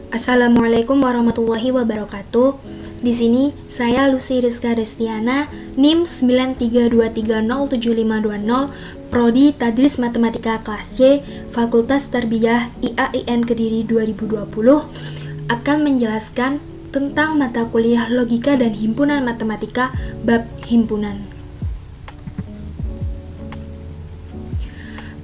Assalamualaikum warahmatullahi wabarakatuh. Di sini saya Lucy Rizka Destiana, NIM 9323075520, Prodi Tadris Matematika kelas C, Fakultas Tarbiyah IAIN Kediri 2020, akan menjelaskan tentang mata kuliah Logika dan Himpunan Matematika bab Himpunan.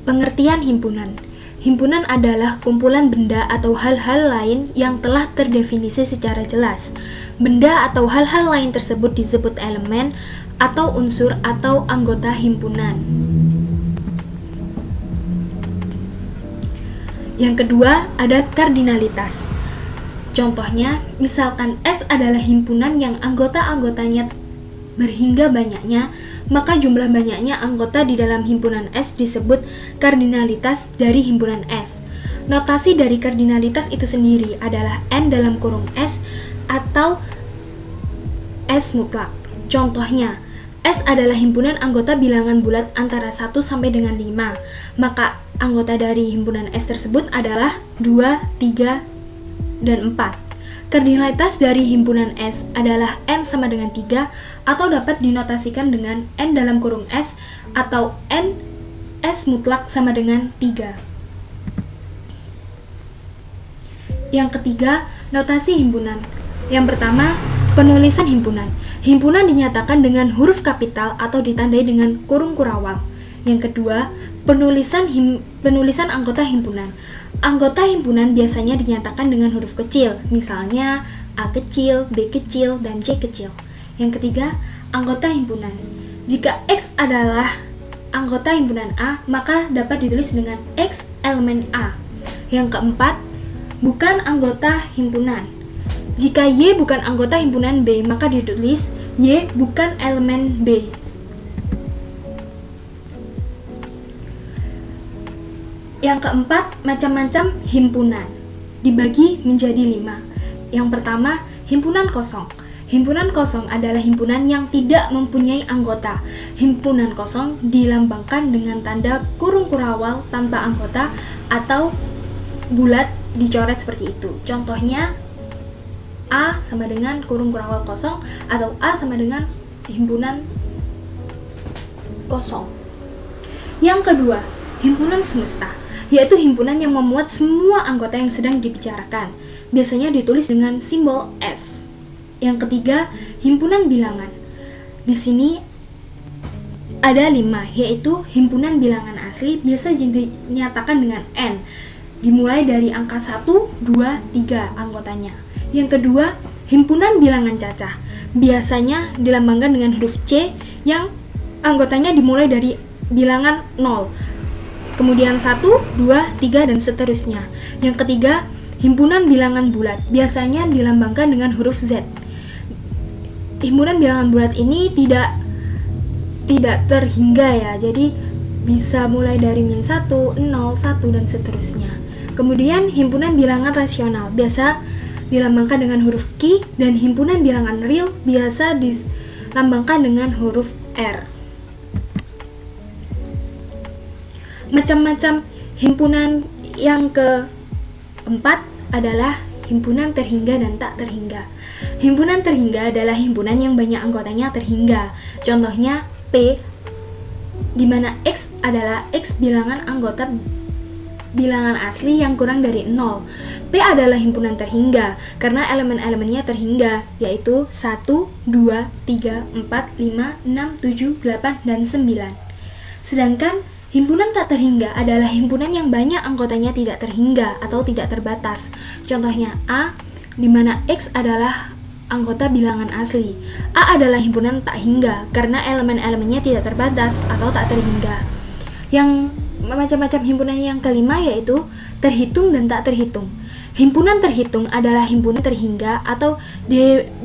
Pengertian himpunan. Himpunan adalah kumpulan benda atau hal-hal lain yang telah terdefinisi secara jelas. Benda atau hal-hal lain tersebut disebut elemen atau unsur atau anggota himpunan. Yang kedua, ada kardinalitas. Contohnya, misalkan S adalah himpunan yang anggota-anggotanya berhingga banyaknya, maka jumlah banyaknya anggota di dalam himpunan S disebut kardinalitas dari himpunan S. Notasi dari kardinalitas itu sendiri adalah N dalam kurung S atau S mutlak. Contohnya, S adalah himpunan anggota bilangan bulat antara 1 sampai dengan 5, maka anggota dari himpunan S tersebut adalah 2, 3, dan 4. Kardinalitas dari himpunan S adalah N sama dengan 3 atau dapat dinotasikan dengan N dalam kurung S atau N S mutlak sama dengan 3. Yang ketiga, notasi himpunan. Yang pertama, penulisan himpunan. Himpunan dinyatakan dengan huruf kapital atau ditandai dengan kurung kurawal. Yang kedua, penulisan anggota himpunan. Anggota himpunan biasanya dinyatakan dengan huruf kecil, misalnya A kecil, B kecil, dan C kecil. Yang ketiga, anggota himpunan. Jika X adalah anggota himpunan A, maka dapat ditulis dengan X elemen A. Yang keempat, bukan anggota himpunan. Jika Y bukan anggota himpunan B, maka ditulis Y bukan elemen B. Yang keempat, macam-macam himpunan dibagi menjadi 5. Yang pertama, himpunan kosong. Himpunan kosong adalah himpunan yang tidak mempunyai anggota. Himpunan kosong dilambangkan dengan tanda kurung kurawal tanpa anggota atau bulat dicoret seperti itu. Contohnya, A sama dengan kurung kurawal kosong atau A sama dengan himpunan kosong. Yang kedua, himpunan semesta, yaitu himpunan yang memuat semua anggota yang sedang dibicarakan. Biasanya ditulis dengan simbol S. Yang ketiga, himpunan bilangan. Di sini ada 5, yaitu himpunan bilangan asli biasa dinyatakan dengan N. Dimulai dari angka 1, 2, 3 anggotanya. Yang kedua, himpunan bilangan cacah. Biasanya dilambangkan dengan huruf C yang anggotanya dimulai dari bilangan 0. Kemudian 1, 2, 3, dan seterusnya. Yang ketiga, himpunan bilangan bulat. Biasanya dilambangkan dengan huruf Z. Himpunan bilangan bulat ini tidak terhingga ya. Jadi bisa mulai dari -1, 0, 1, dan seterusnya. Kemudian himpunan bilangan rasional biasa dilambangkan dengan huruf Q, dan himpunan bilangan real biasa dilambangkan dengan huruf R. Macam-macam himpunan yang keempat adalah himpunan terhingga dan tak terhingga. Himpunan terhingga adalah himpunan yang banyak anggotanya terhingga. Contohnya P, di mana X adalah X bilangan anggota bilangan asli yang kurang dari 0. P adalah himpunan terhingga karena elemen-elemennya terhingga, yaitu 1, 2, 3, 4, 5, 6, 7, 8, dan 9. Sedangkan himpunan tak terhingga adalah himpunan yang banyak anggotanya tidak terhingga atau tidak terbatas. Contohnya A, di mana X adalah anggota bilangan asli. A adalah himpunan tak hingga karena elemen-elemennya tidak terbatas atau tak terhingga. Yang macam-macam himpunan yang kelima yaitu terhitung dan tak terhitung. Himpunan terhitung adalah himpunan terhingga atau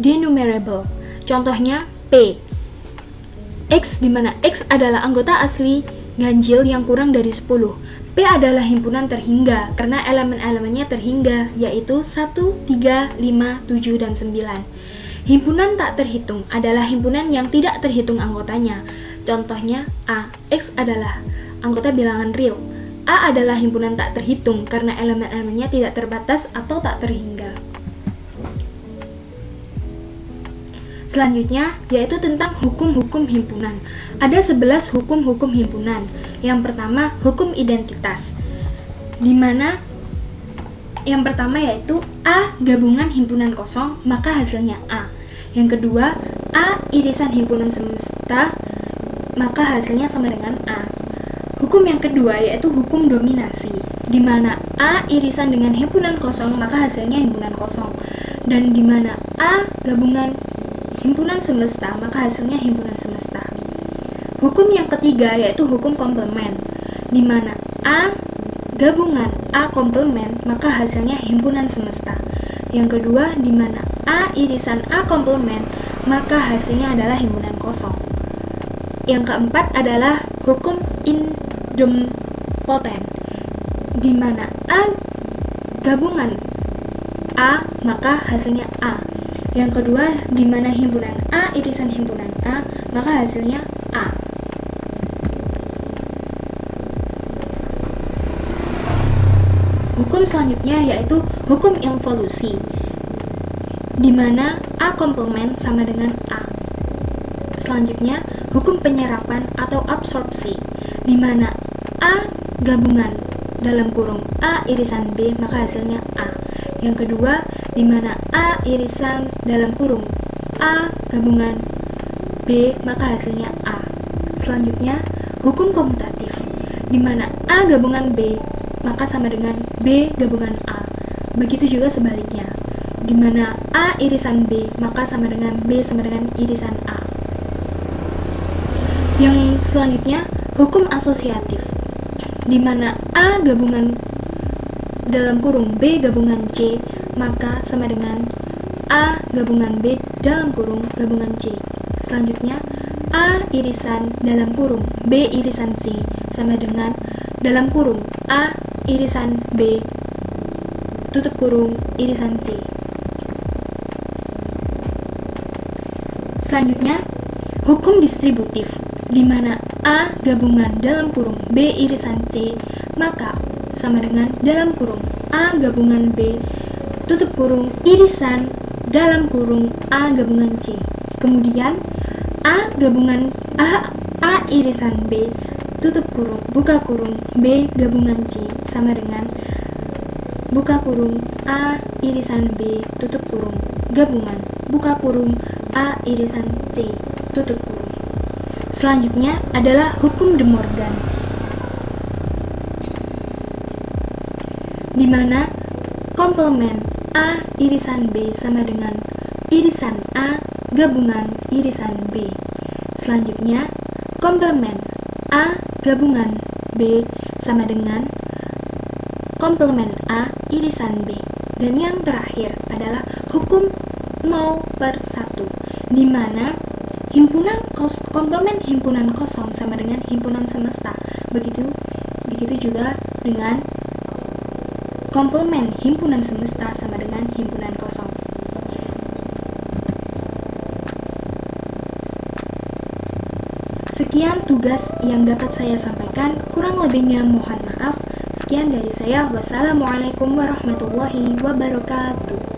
denumerable. Contohnya P, X, di mana X adalah anggota asli ganjil yang kurang dari 10. P adalah himpunan terhingga karena elemen-elemennya terhingga, yaitu 1, 3, 5, 7, dan 9. Himpunan tak terhitung adalah himpunan yang tidak terhitung anggotanya. Contohnya A, X adalah anggota bilangan real. A adalah himpunan tak terhitung karena elemen-elemennya tidak terbatas atau tak terhingga. Selanjutnya, yaitu tentang hukum-hukum himpunan. Ada 11 hukum-hukum himpunan. Yang pertama, hukum identitas. Di mana yang pertama yaitu A gabungan himpunan kosong, maka hasilnya A. Yang kedua, A irisan himpunan semesta, maka hasilnya sama dengan A. Hukum yang kedua yaitu hukum dominasi, di mana A irisan dengan himpunan kosong, maka hasilnya himpunan kosong. Dan di mana A gabungan himpunan semesta, maka hasilnya himpunan semesta. Hukum yang ketiga yaitu hukum komplement, di mana A gabungan A komplement, maka hasilnya himpunan semesta. Yang kedua, di mana A irisan A komplement, maka hasilnya adalah himpunan kosong. Yang keempat adalah hukum idempoten, di mana A gabungan A, maka hasilnya A. Yang kedua, di mana himpunan A irisan himpunan A, maka hasilnya A. Hukum selanjutnya yaitu hukum involusi, di mana A komplement sama dengan A. Selanjutnya, hukum penyerapan atau absorpsi, di mana A gabungan dalam kurung A irisan B, maka hasilnya A. Yang kedua, di mana A irisan dalam kurung A gabungan B, maka hasilnya A. Selanjutnya, hukum komutatif, di mana A gabungan B, maka sama dengan B gabungan A. Begitu juga sebaliknya, di mana A irisan B, maka sama dengan B sama dengan irisan A. Yang selanjutnya, hukum asosiatif, di mana A gabungan dalam kurung B gabungan C, maka sama dengan A gabungan B dalam kurung gabungan C. Selanjutnya, A irisan dalam kurung B irisan C sama dengan dalam kurung A irisan B tutup kurung irisan C. Selanjutnya, hukum distributif, di mana A gabungan dalam kurung B irisan C, maka sama dengan dalam kurung A gabungan B tutup kurung irisan dalam kurung A gabungan C. Kemudian A gabungan A irisan B tutup kurung buka kurung B gabungan C sama dengan buka kurung A irisan B tutup kurung gabungan buka kurung A irisan C tutup kurung. Selanjutnya adalah hukum De Morgan, di mana komplement A irisan B sama dengan irisan A gabungan irisan B. Selanjutnya, komplement A gabungan B sama dengan komplement A irisan B. Dan yang terakhir adalah hukum 0/1, di mana komplement himpunan kosong sama dengan himpunan semesta. Begitu juga dengan komplement himpunan semesta sama dengan himpunan kosong. Sekian tugas yang dapat saya sampaikan, kurang lebihnya mohon maaf. Sekian dari saya, wassalamualaikum warahmatullahi wabarakatuh.